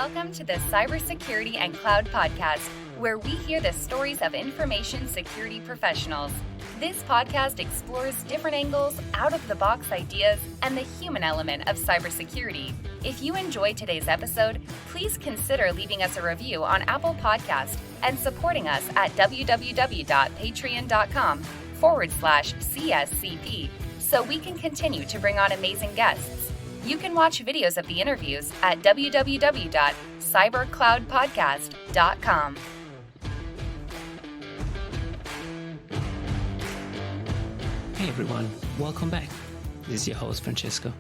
Welcome to the Cybersecurity and Cloud Podcast, where we hear the stories of information security professionals. This podcast explores different angles, out-of-the-box ideas, and the human element of cybersecurity. If you enjoyed today's episode, please consider leaving us a review on Apple Podcast and supporting us at www.patreon.com/CSCP so we can continue to bring on amazing guests. You can watch videos of the interviews at www.cybercloudpodcast.com. Hey everyone, welcome back. This is your host Francesco.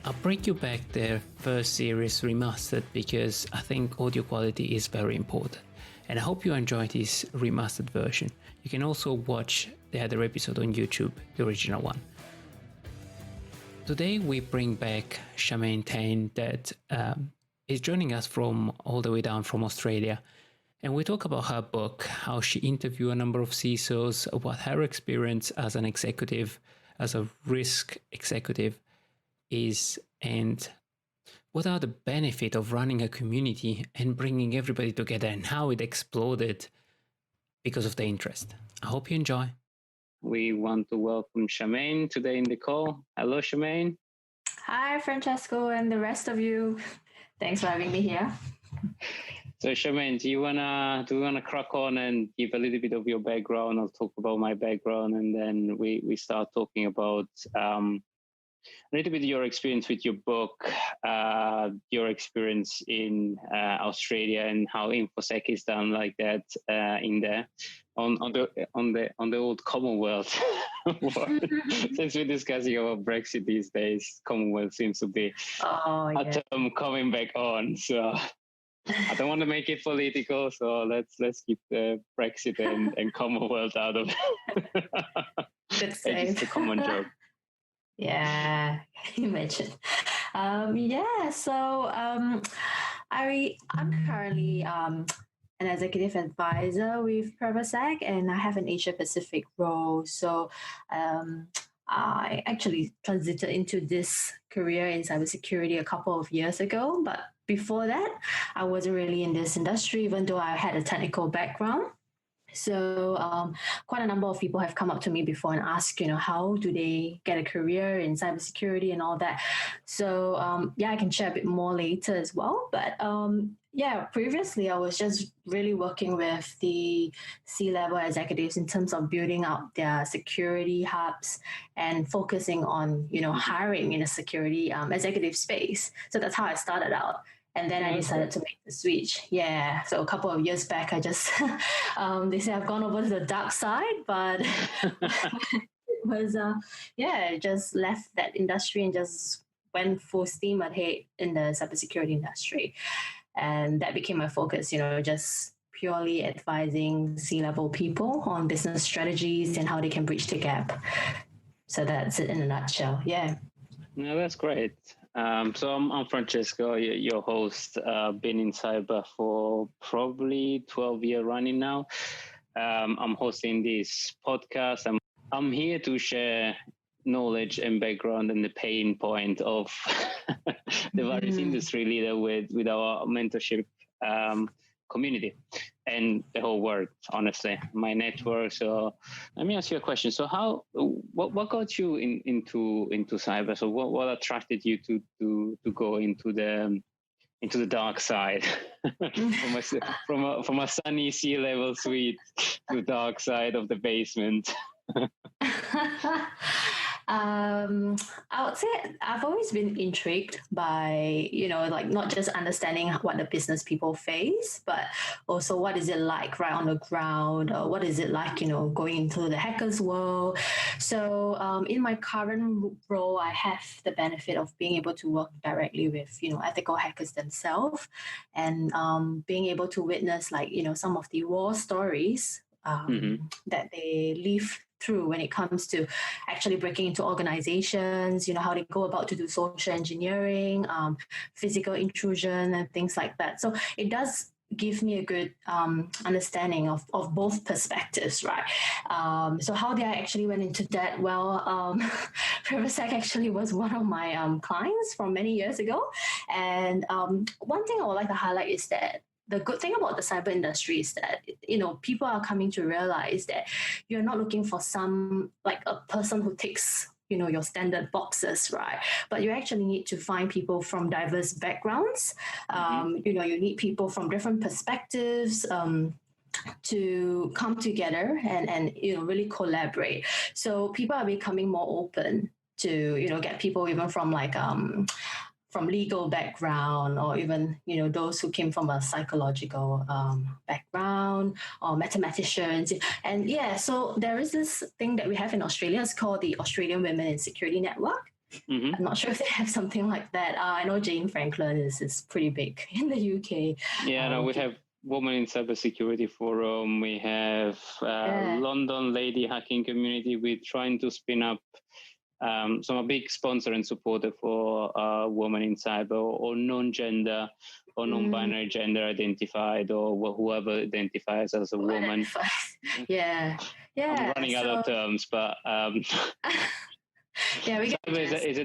I'll bring you back the first series Remastered because I think audio quality is very important. And I hope you enjoyed this remastered version. You can also watch the other episode on YouTube, the original one. Today we bring back Shamane Tan that is joining us from all the way down from Australia. And we talk about her book, how she interviewed a number of CISOs, what her experience as an executive, as a risk executive is, and what are the benefits of running a community and bringing everybody together and how it exploded because of the interest. I hope you enjoy. We want to welcome Shamane today in the call. Hello, Shamane. Hi, Francesco, and the rest of you. Thanks for having me here. So, Shamane, do you wanna crack on and give a little bit of your background? I'll talk about my background, and then we start talking about a little bit of your experience with your book, your experience in Australia, and how InfoSec is done like that in there on the old Commonwealth. Since we're discussing about Brexit these days, Commonwealth seems to be a term coming back on. So I don't want to make it political, so let's keep the Brexit and Commonwealth out of it. Good save. It's a common joke. Yeah, imagine. I'm currently an executive advisor with Privasec, and I have an Asia Pacific role. So I actually transited into this career in cybersecurity a couple of years ago. But before that, I wasn't really in this industry, even though I had a technical background. So quite a number of people have come up to me before and asked, how do they get a career in cybersecurity and all that. So I can share a bit more later as well. But previously I was just really working with the C-level executives in terms of building out their security hubs and focusing on, hiring in a security executive space. So that's how I started out. And then I decided to make the switch. Yeah. So a couple of years back, I just, they say I've gone over to the dark side, but it was, just left that industry and just went full steam ahead in the cybersecurity industry. And that became my focus, just purely advising C-level people on business strategies and how they can bridge the gap. So that's it in a nutshell. Yeah. No, that's great. So I'm Francesco, your host. Been in cyber for probably 12 years running now. I'm hosting this podcast. I'm here to share knowledge and background and the pain point of the various industry leader with our mentorship community and the whole world, honestly, my network. So let me ask you a question. So what got you into cyber? So what attracted you to go into the dark side from a sunny sea-level suite to the dark side of the basement? I would say I've always been intrigued by, not just understanding what the business people face, but also what is it like right on the ground, or what is it like, going into the hackers world. So in my current role, I have the benefit of being able to work directly with, ethical hackers themselves, and being able to witness some of the war stories that they live through when it comes to actually breaking into organizations, how they go about to do social engineering, physical intrusion and things like that. So it does give me a good understanding of both perspectives, right? So how did I actually went into that? Well, Privasec actually was one of my clients from many years ago. And one thing I would like to highlight is that the good thing about the cyber industry is that, people are coming to realize that you're not looking for like a person who ticks your standard boxes, right? But you actually need to find people from diverse backgrounds. You need people from different perspectives, to come together and really collaborate. So people are becoming more open to get people even from like from legal background, or even those who came from a psychological background, or mathematicians. And so there is this thing that we have in Australia. It's called the Australian Women in Security Network. I'm not sure if they have something like that. I know Jane Franklin is pretty big in the UK. We have Women in Cybersecurity Forum. We have London Lady Hacking Community. We're trying to spin up. So I'm a big sponsor and supporter for women in cyber, or non-gender or non-binary gender identified, or whoever identifies as a woman. Yeah. I'm running out of terms, but cyber is a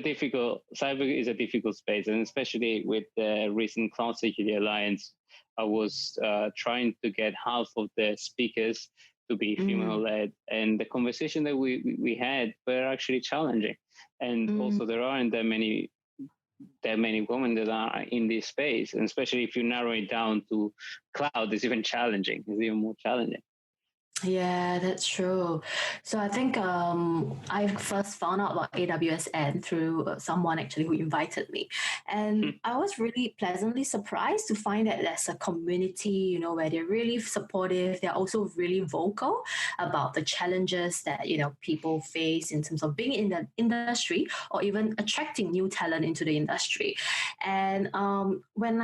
difficult space, and especially with the recent Cloud Security Alliance, I was trying to get half of the speakers to be female-led, and the conversation that we had were actually challenging. And also there aren't that many women that are in this space, and especially if you narrow it down to cloud, it's even more challenging. Yeah, that's true. So I think I first found out about AWSN through someone actually who invited me. And I was really pleasantly surprised to find that there's a community, where they're really supportive. They're also really vocal about the challenges that, people face in terms of being in the industry, or even attracting new talent into the industry. And when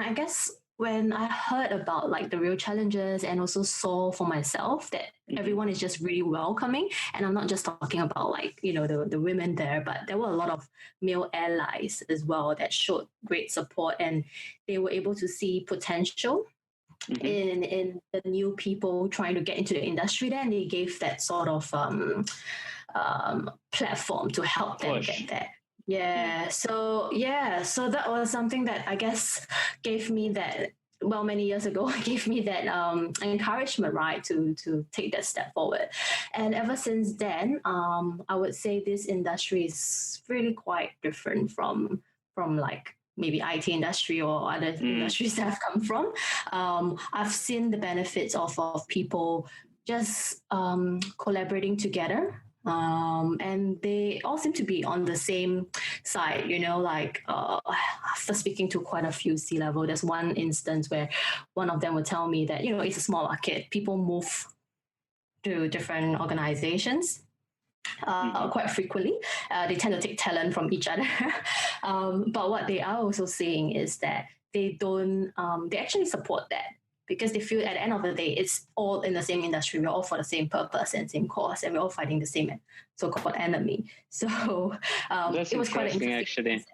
I heard about like the real challenges, and also saw for myself that everyone is just really welcoming, and I'm not just talking about like, the women there, but there were a lot of male allies as well that showed great support, and they were able to see potential in the new people trying to get into the industry. Then they gave that sort of platform to help them get there. So that was something that I guess gave me that, many years ago, gave me that encouragement, right, to take that step forward. And ever since then, I would say this industry is really quite different from like maybe IT industry or other industries that I've come from. I've seen the benefits of people just collaborating together. And they all seem to be on the same side, like after speaking to quite a few C-level, there's one instance where one of them would tell me that, it's a small market. People move to different organizations quite frequently. They tend to take talent from each other. But what they are also saying is that they actually support that, because they feel at the end of the day, it's all in the same industry. We're all for the same purpose and same cause, and we're all fighting the same so-called enemy. So that's it was quite interesting, actually.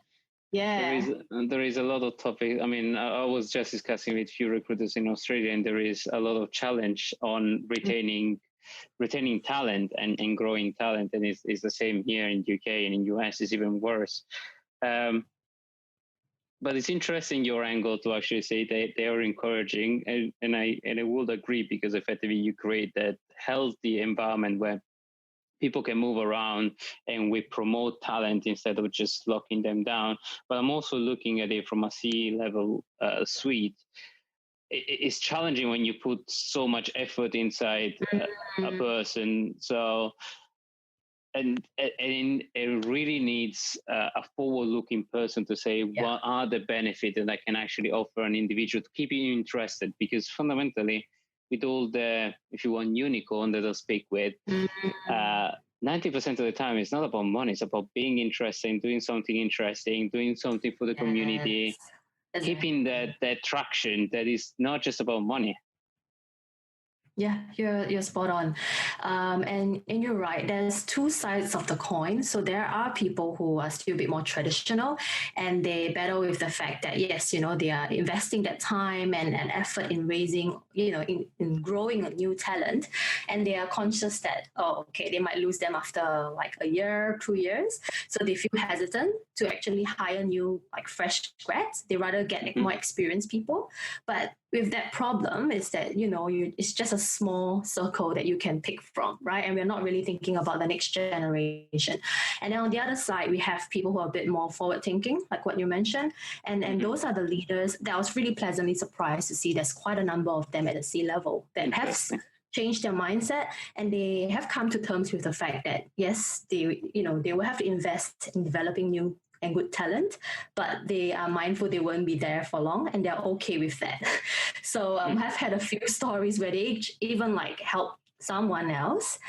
Yeah. There is a lot of topic. I mean, I was just discussing with few recruiters in Australia, and there is a lot of challenge on retaining talent and growing talent, and it's the same here in UK, and in US it's even worse. But it's interesting your angle to actually say that they are encouraging, and I would agree, because effectively you create that healthy environment where people can move around, and we promote talent instead of just locking them down. But I'm also looking at it from a C-level suite. It's challenging when you put so much effort inside a person. So. And it really needs a forward-looking person to say, what are the benefits that I can actually offer an individual to keep you interested? Because fundamentally, with all the, if you want, unicorn that I speak with, 90% of the time, it's not about money. It's about being interesting, doing something for the community, keeping that traction that is not just about money. Yeah, you're spot on, and you're right. There's two sides of the coin. So there are people who are still a bit more traditional, and they battle with the fact that yes, they are investing that time and effort in raising, in growing a new talent, and they are conscious that okay, they might lose them after like a year, 2 years, so they feel hesitant to actually hire new like fresh grads. They rather get like, more experienced people, but with that problem is that it's just a small circle that you can pick from, right? And we're not really thinking about the next generation. And then on the other side, we have people who are a bit more forward thinking, like what you mentioned, and those are the leaders that I was really pleasantly surprised to see. There's quite a number of them at the C level that have changed their mindset, and they have come to terms with the fact that yes, they will have to invest in developing new and good talent, but they are mindful they won't be there for long, and they're okay with that. So I've had a few stories where they even like help someone else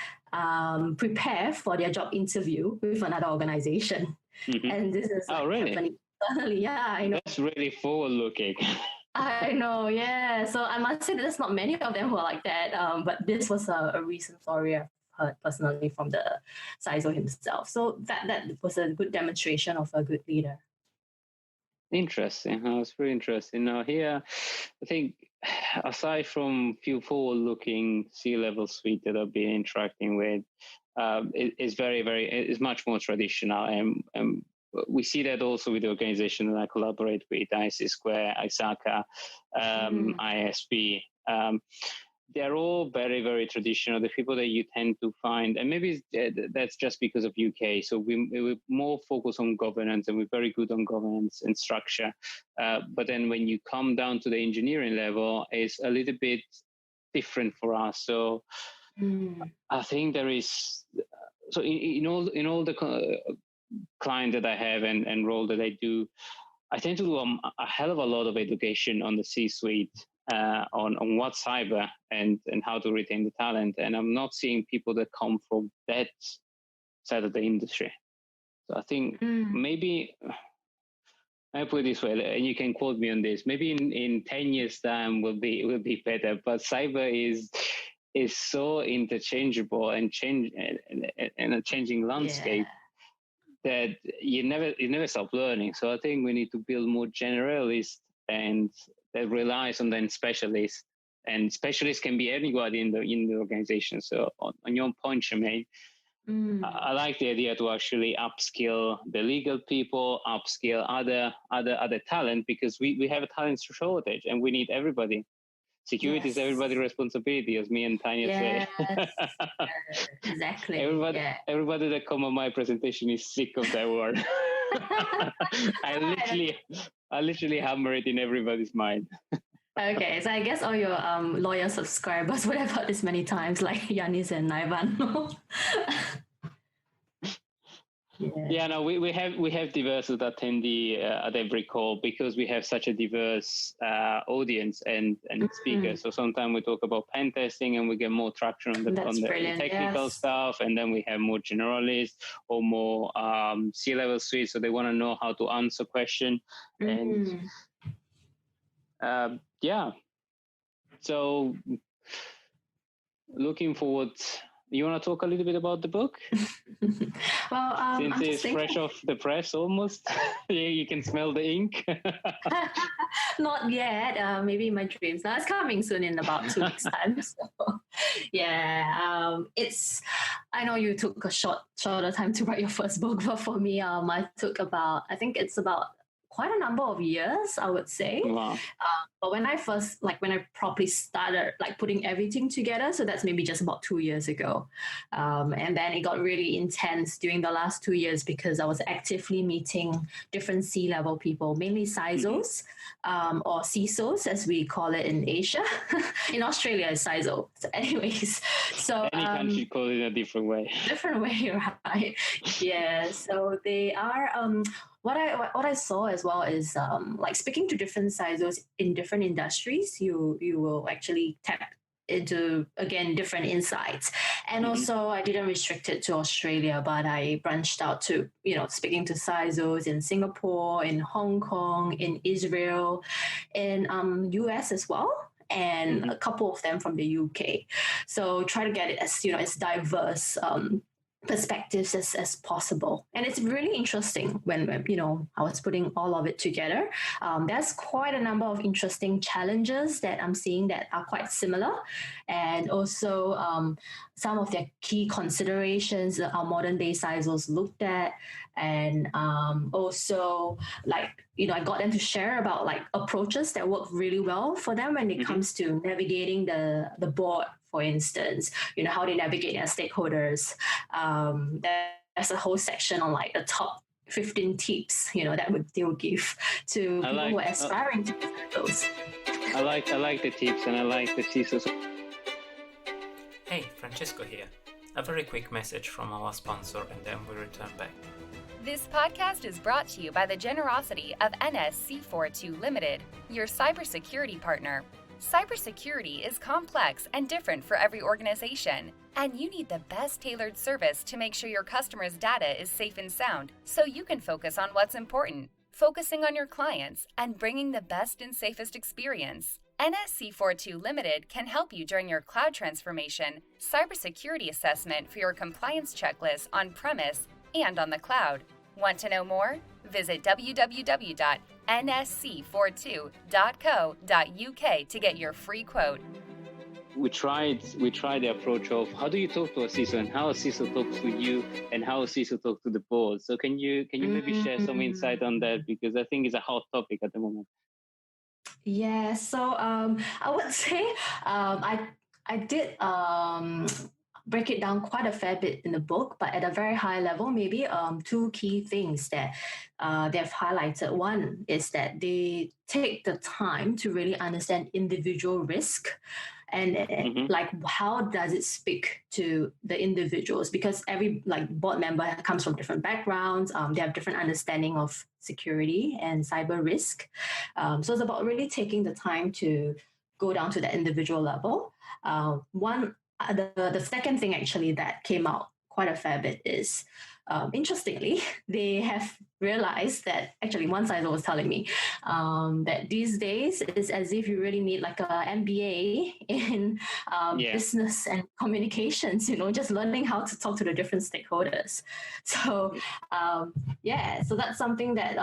prepare for their job interview with another organization. And this is happening. Yeah, I know. That's really forward-looking. I know, yeah. So I must say that there's not many of them who are like that, but this was a recent story I've heard personally from the CISO himself. So that was a good demonstration of a good leader. Interesting. It's very interesting. Now here, I think aside from few forward-looking C-level suite that I've been interacting with, it's much more traditional, and we see that also with the organization that I collaborate with, IC Square, ISACA, ISP. They're all very, very traditional. The people that you tend to find, and maybe that's just because of UK. So we're more focused on governance, and we're very good on governance and structure. But then when you come down to the engineering level, it's a little bit different for us. So I think there is, so in all the client that I have and role that I do, I tend to do a hell of a lot of education on the C-suite. On what cyber and how to retain the talent. And I'm not seeing people that come from that side of the industry. So I think maybe, I put it this way, and you can quote me on this, maybe in 10 years time will be better, but cyber is so interchangeable and a changing landscape that you never stop learning. So I think we need to build more generalists and that relies on then specialists, and specialists can be anybody in the organization. So on your point, Shamane, I like the idea to actually upskill the legal people, upskill other talent, because we have a talent shortage and we need everybody. Security is everybody's responsibility, as me and Tanya say. Exactly. Everybody that come on my presentation is sick of that word. I literally hammer it in everybody's mind. Okay, so I guess all your loyal subscribers would have heard this many times, like Yanis and Naivan. No, we have diverse attendee at every call, because we have such a diverse audience and speakers. So sometimes we talk about pen testing and we get more traction on the technical stuff, and then we have more generalists or more C-level suite, so they want to know how to answer question. And so looking forward. You want to talk a little bit about the book? Well, since it's fresh off the press almost, you can smell the ink. Not yet. Maybe in my dreams. Now it's coming soon in about 2 weeks' time. So, it's. I know you took a shorter time to write your first book, but for me, I took about quite a number of years, I would say. Wow. But when I properly started putting everything together, so that's maybe just about 2 years ago. And then it got really intense during the last 2 years because I was actively meeting different C-level people, mainly CISOs or CISOs, as we call it in Asia. In Australia, it's CISO. So anyways, so... Any country call it a different way. Different way, right? Yeah, so they are... What I saw as well is speaking to different CISOs in different industries, you will actually tap into, again, different insights. And also I didn't restrict it to Australia, but I branched out to, speaking to CISOs in Singapore, in Hong Kong, in Israel, in US as well. and a couple of them from the UK. So try to get it as as diverse perspectives as possible. And it's really interesting when I was putting all of it together. There's quite a number of interesting challenges that I'm seeing that are quite similar, and also some of their key considerations that our modern day CISOs looked at, and also I got them to share about approaches that work really well for them when it comes to navigating the board, for instance, how they navigate their stakeholders. There's a whole section on the top 15 tips, that they would give to people who are aspiring to be those. I like the tips, and I like the CISOs. Hey, Francisco here. A very quick message from our sponsor, and then we return back. This podcast is brought to you by the generosity of NSC42 Limited, your cybersecurity partner. Cybersecurity is complex and different for every organization, and you need the best tailored service to make sure your customers' data is safe and sound, so you can focus on what's important, focusing on your clients, and bringing the best and safest experience. NSC42 Limited can help you during your cloud transformation, cybersecurity assessment for your compliance checklist on-premise and on the cloud. Want to know more? Visit www.nsc42.co.uk to get your free quote. We tried the approach of how do you talk to a CISO, and how a CISO talks to you, and how a CISO talks to the board. So can you maybe share some insight on that, because I think it's a hot topic at the moment. Yeah, so I would say I did break it down quite a fair bit in the book, but at a very high level, maybe two key things that they've highlighted. One is that they take the time to really understand individual risk, and how does it speak to the individuals, because every board member comes from different backgrounds. They have different understanding of security and cyber risk. So it's about really taking the time to go down to the individual level. The second thing actually that came out quite a fair bit is, interestingly, they have realized that, actually one CISO was telling me that these days it's as if you really need an MBA in business and communications, just learning how to talk to the different stakeholders. So so that's something that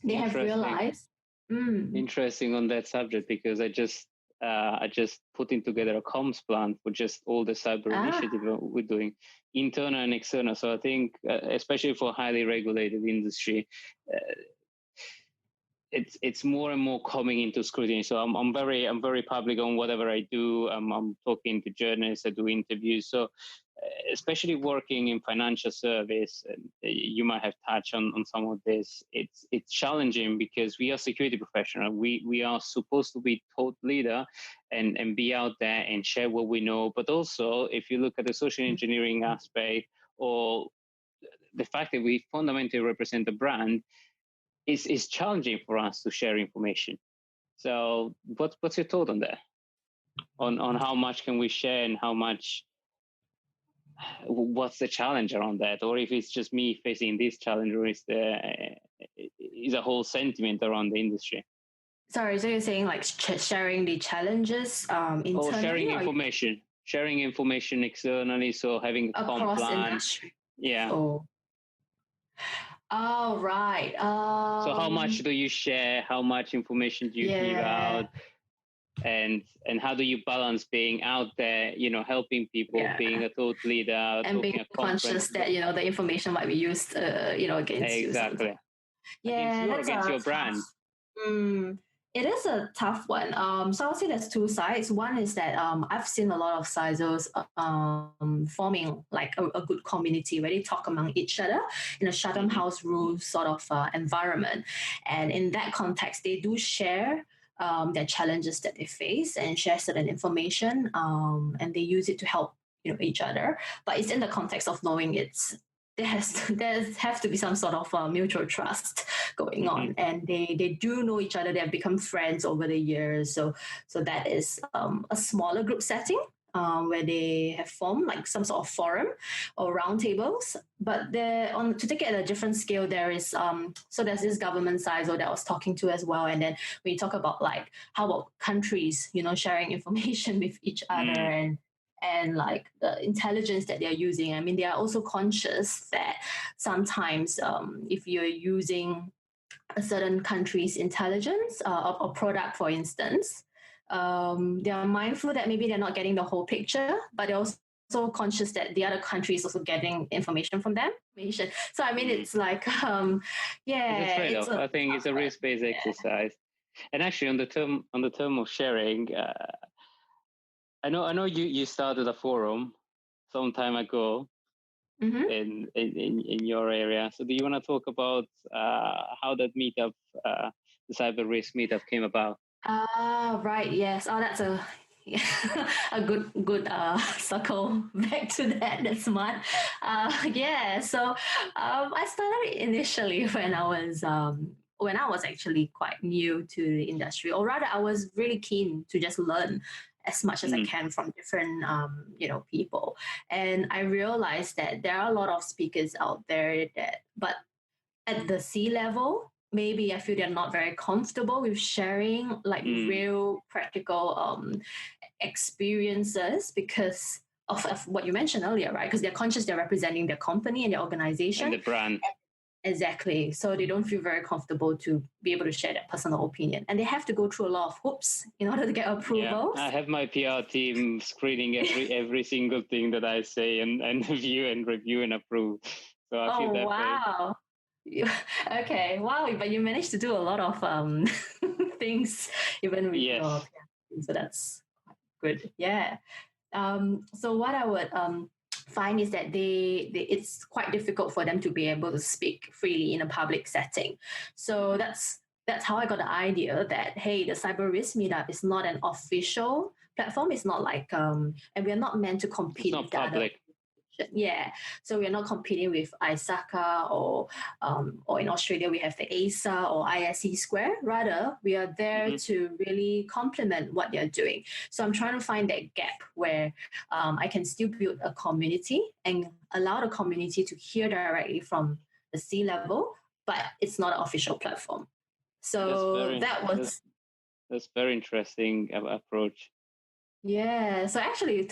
they have realized. Interesting on that subject, because I just putting together a comms plan for just all the cyber initiative we're doing, internal and external. So I think, especially for highly regulated industry, it's more and more coming into scrutiny. So I'm very public on whatever I do. I'm talking to journalists, I do interviews. So especially working in financial service, and you might have touched on some of this. It's challenging because we are security professionals. We are supposed to be thought leader and be out there and share what we know. But also, if you look at the social engineering aspect, or the fact that we fundamentally represent a brand, is challenging for us to share information. So what's your thought on that? On how much can we share, and how much? What's the challenge around that? Or if it's just me facing this challenge, or is a whole sentiment around the industry? Sorry, so you're saying sharing the challenges internally? Or sharing information externally, so having a comp plan. Industry. Yeah. Oh, right. So how much do you share? How much information do you give out? And how do you balance being out there, helping people, being a thought leader, and being conscious that the information might be used, against you. Exactly. Yeah, that's against your brand. It is a tough one. So I'll say there's two sides. One is that I've seen a lot of CISOs forming a good community where they talk among each other in a Chatham House rules sort of environment, and in that context, they do share their challenges that they face and share certain information, and they use it to help each other. But it's in the context of knowing there has to be some sort of mutual trust going on, and they do know each other. They have become friends over the years, so that is a smaller group setting. where they have formed like some sort of forum or roundtables. But to take it at a different scale, there is so there's this government CISO that I was talking to as well. And then we talk about like how about countries, sharing information with each other and like the intelligence that they're using. I mean, they are also conscious that sometimes if you're using a certain country's intelligence or product, for instance, they are mindful that maybe they're not getting the whole picture, but they're also conscious that the other country is also getting information from them. So I mean, it's like, It's a trade-off. I think it's a risk-based exercise. And actually, on the term of sharing, I know you started a forum some time ago in your area. So do you want to talk about how that meetup, the cyber risk meetup, came about? Right. Yes. Oh, that's a good circle back to that. That's smart. Yeah. So I started initially when I was actually quite new to the industry, or rather, I was really keen to just learn as much as I can from different people. And I realized that there are a lot of speakers out there but at the C level, maybe I feel they're not very comfortable with sharing like real practical experiences because of what you mentioned earlier, right? Because they're conscious they're representing their company and their organization. And the brand. Exactly. So they don't feel very comfortable to be able to share their personal opinion. And they have to go through a lot of hoops in order to get approval. Yeah, I have my PR team screening every single thing that I say and review and approve. So I feel that wow. Okay, wow, but you managed to do a lot of things even with your PR team, so that's good. Yeah. So what I would find is that it's quite difficult for them to be able to speak freely in a public setting. So that's how I got the idea that, hey, the Cyber Risk Meetup is not an official platform. It's not like, and we're not meant to compete with the other. Yeah, so we're not competing with ISACA or in Australia we have the ASA or ISE Square. Rather, we are there to really complement what they're doing. So I'm trying to find that gap where I can still build a community and allow the community to hear directly from the C level, but it's not an official platform. So that's very interesting approach. Yeah, so actually it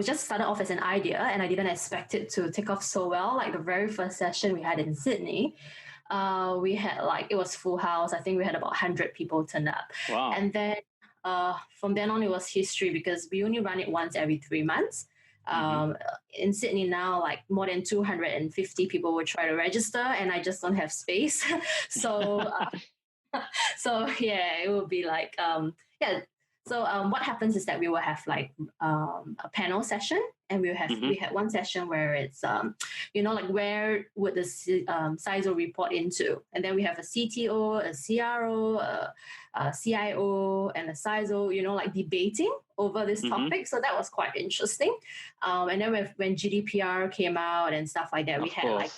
just started off as an idea and I didn't expect it to take off so well. Like the very first session we had in Sydney, we had it was full house. I think we had about 100 people turn up. Wow. And then from then on it was history because we only run it once every 3 months. In Sydney now, like more than 250 people will try to register and I just don't have space. So yeah, it will be like, So what happens is that we will have like a panel session, and we had one session where it's like where would the CISO report into, and then we have a CTO, a CRO, a CIO, and a CISO, like debating over this topic. So that was quite interesting. And then when GDPR came out and stuff like that, we had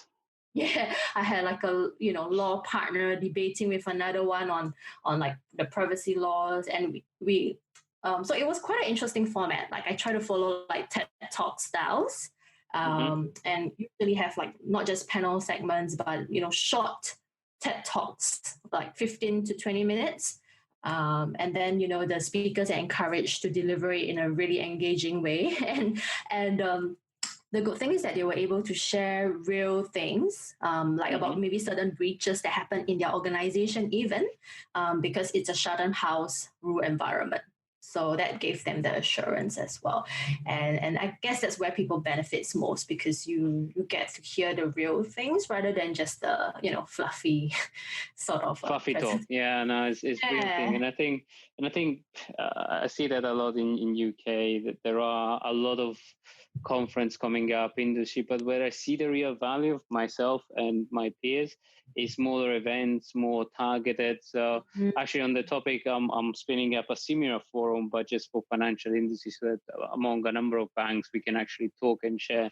I had like a law partner debating with another one on like the privacy laws, and we so it was quite an interesting format. Like I try to follow like TED Talk styles, and usually have like not just panel segments, but short TED Talks, like 15 to 20 minutes. And then the speakers are encouraged to deliver it in a really engaging way, and the good thing is that they were able to share real things, like about maybe certain breaches that happen in their organization even, because it's a shut-down house rule environment. So that gave them the assurance as well. And I guess that's where people benefits most, because you get to hear the real things rather than just the, fluffy sort of fluffy talk. Yeah, no, it's real thing. And I think I see that a lot in UK, that there are a lot of conference coming up industry, but where I see the real value of myself and my peers is smaller events, more targeted. So actually on the topic, I'm spinning up a similar forum, but just for financial industry, so that among a number of banks, we can actually talk and share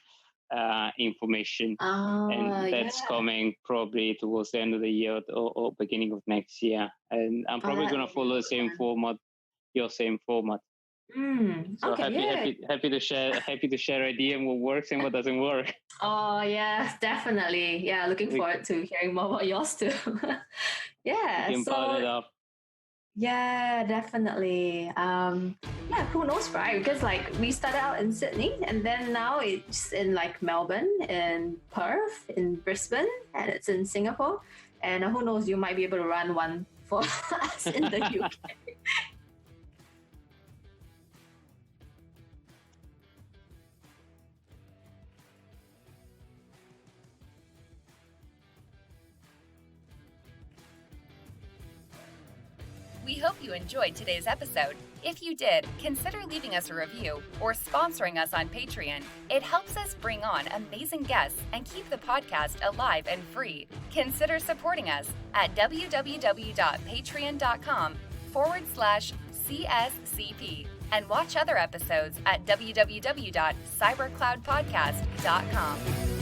information. And that's coming probably towards the end of the year or beginning of next year. And I'm probably going to follow the same format, your same format. So Okay, happy to share idea and what works and what doesn't work. Oh, yeah, definitely. Yeah, looking forward to hearing more about yours too. Yeah, We can part it up. Yeah, definitely. Yeah, who knows, right? Because like we started out in Sydney and then now it's in like Melbourne, in Perth, in Brisbane, and it's in Singapore. And who knows, you might be able to run one for us in the UK. We hope you enjoyed today's episode. If you did, consider leaving us a review or sponsoring us on Patreon. It helps us bring on amazing guests and keep the podcast alive and free. Consider supporting us at www.patreon.com/CSCP and watch other episodes at www.cybercloudpodcast.com.